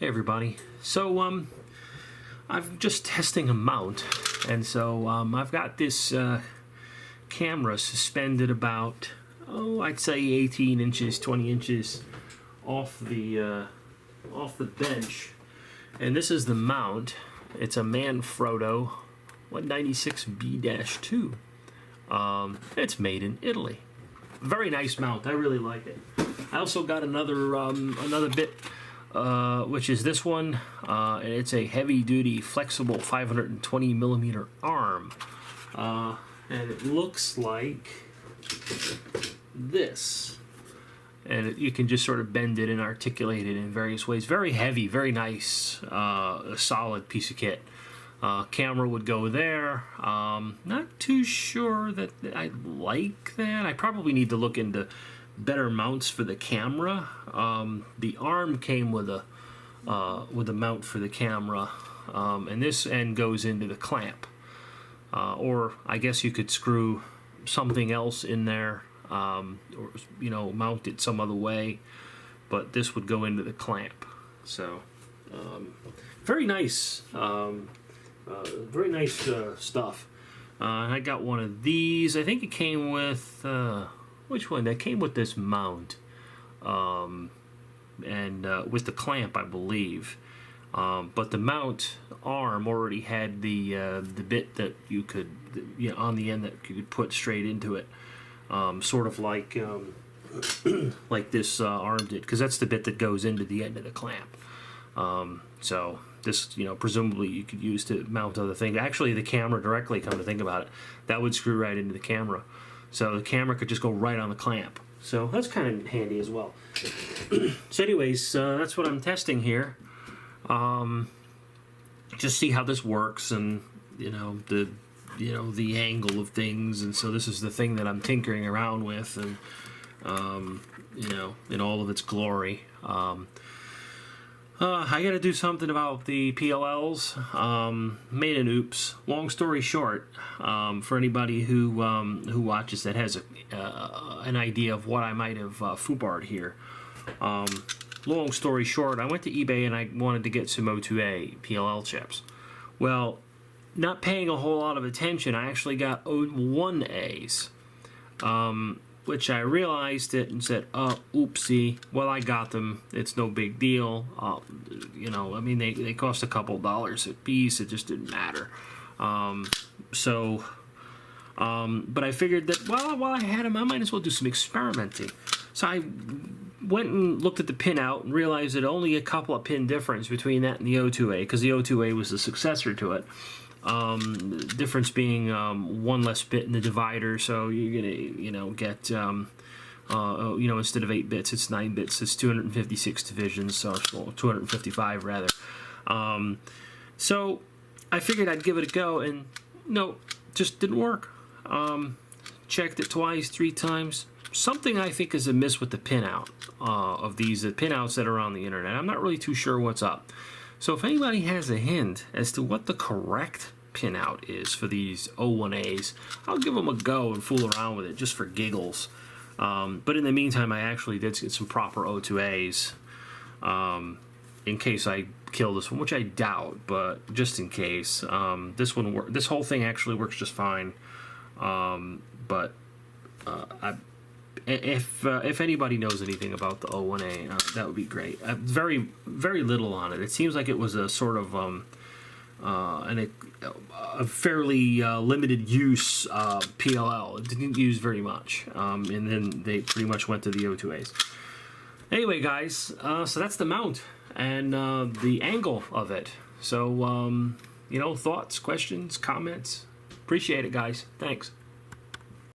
Hey everybody. So I'm just testing a mount, and so I've got this camera suspended about I'd say 18 inches, 20 inches off the bench, and this is the mount. It's a Manfrotto 196B-2. It's made in Italy. Very nice mount. I really like it. I also got another bit, which is this one. And it's a heavy-duty, flexible 520 millimeter arm, and it looks like this. And you can just sort of bend it and articulate it in various ways. Very heavy, very nice, a solid piece of kit. Camera would go there. Not too sure that I like that. I probably need to look into better mounts for the camera. The arm came with a mount for the camera, and this end goes into the clamp. Or I guess you could screw something else in there, or mount it some other way. But this would go into the clamp. So very nice. Very nice stuff. I got one of these. I think it came with which one? That came with this mount, and with the clamp, I believe. But the mount arm already had the bit that you could, on the end that you could put straight into it, sort of like like this arm did, because that's the bit that goes into the end of the clamp. So this, presumably you could use to mount other things. Actually, the camera directly, come to think about it, that would screw right into the camera. So the camera could just go right on the clamp. So that's kind of handy as well. So anyways, that's what I'm testing here. Just see how this works, and the angle of things. And so this is the thing that I'm tinkering around with, and in all of its glory. I got to do something about the PLLs. Made an oops. Long story short, for anybody who watches that has an idea of what I might have foobarred here. Long story short, I went to eBay and I wanted to get some O2A PLL chips. Well, not paying a whole lot of attention, I actually got O1As. Which I realized it and said, oopsie, well, I got them. It's no big deal. They cost a couple dollars a piece. It just didn't matter. But I figured that, while I had them, I might as well do some experimenting. So I went and looked at the pinout and realized that only a couple of pin difference between that and the O2A, because the O2A was the successor to it. The difference being one less bit in the divider, so you're gonna get instead of 8 bits, it's 9 bits. It's 256 divisions, so 255 rather. So I figured I'd give it a go, and no, just didn't work. Checked it twice, 3 times. Something I think is amiss with the pinout of these pinouts that are on the internet. I'm not really too sure what's up. So if anybody has a hint as to what the correct pinout is for these O1As, I'll give them a go and fool around with it just for giggles. But in the meantime, I actually did get some proper O2As in case I kill this one, which I doubt, but just in case. This whole thing actually works just fine. If anybody knows anything about the O1A, that would be great. Very, very little on it. It seems like it was a sort of a fairly limited use PLL. It didn't use very much, and then they pretty much went to the O2As. Anyway, guys, so that's the mount and the angle of it. So, thoughts, questions, comments? Appreciate it, guys. Thanks.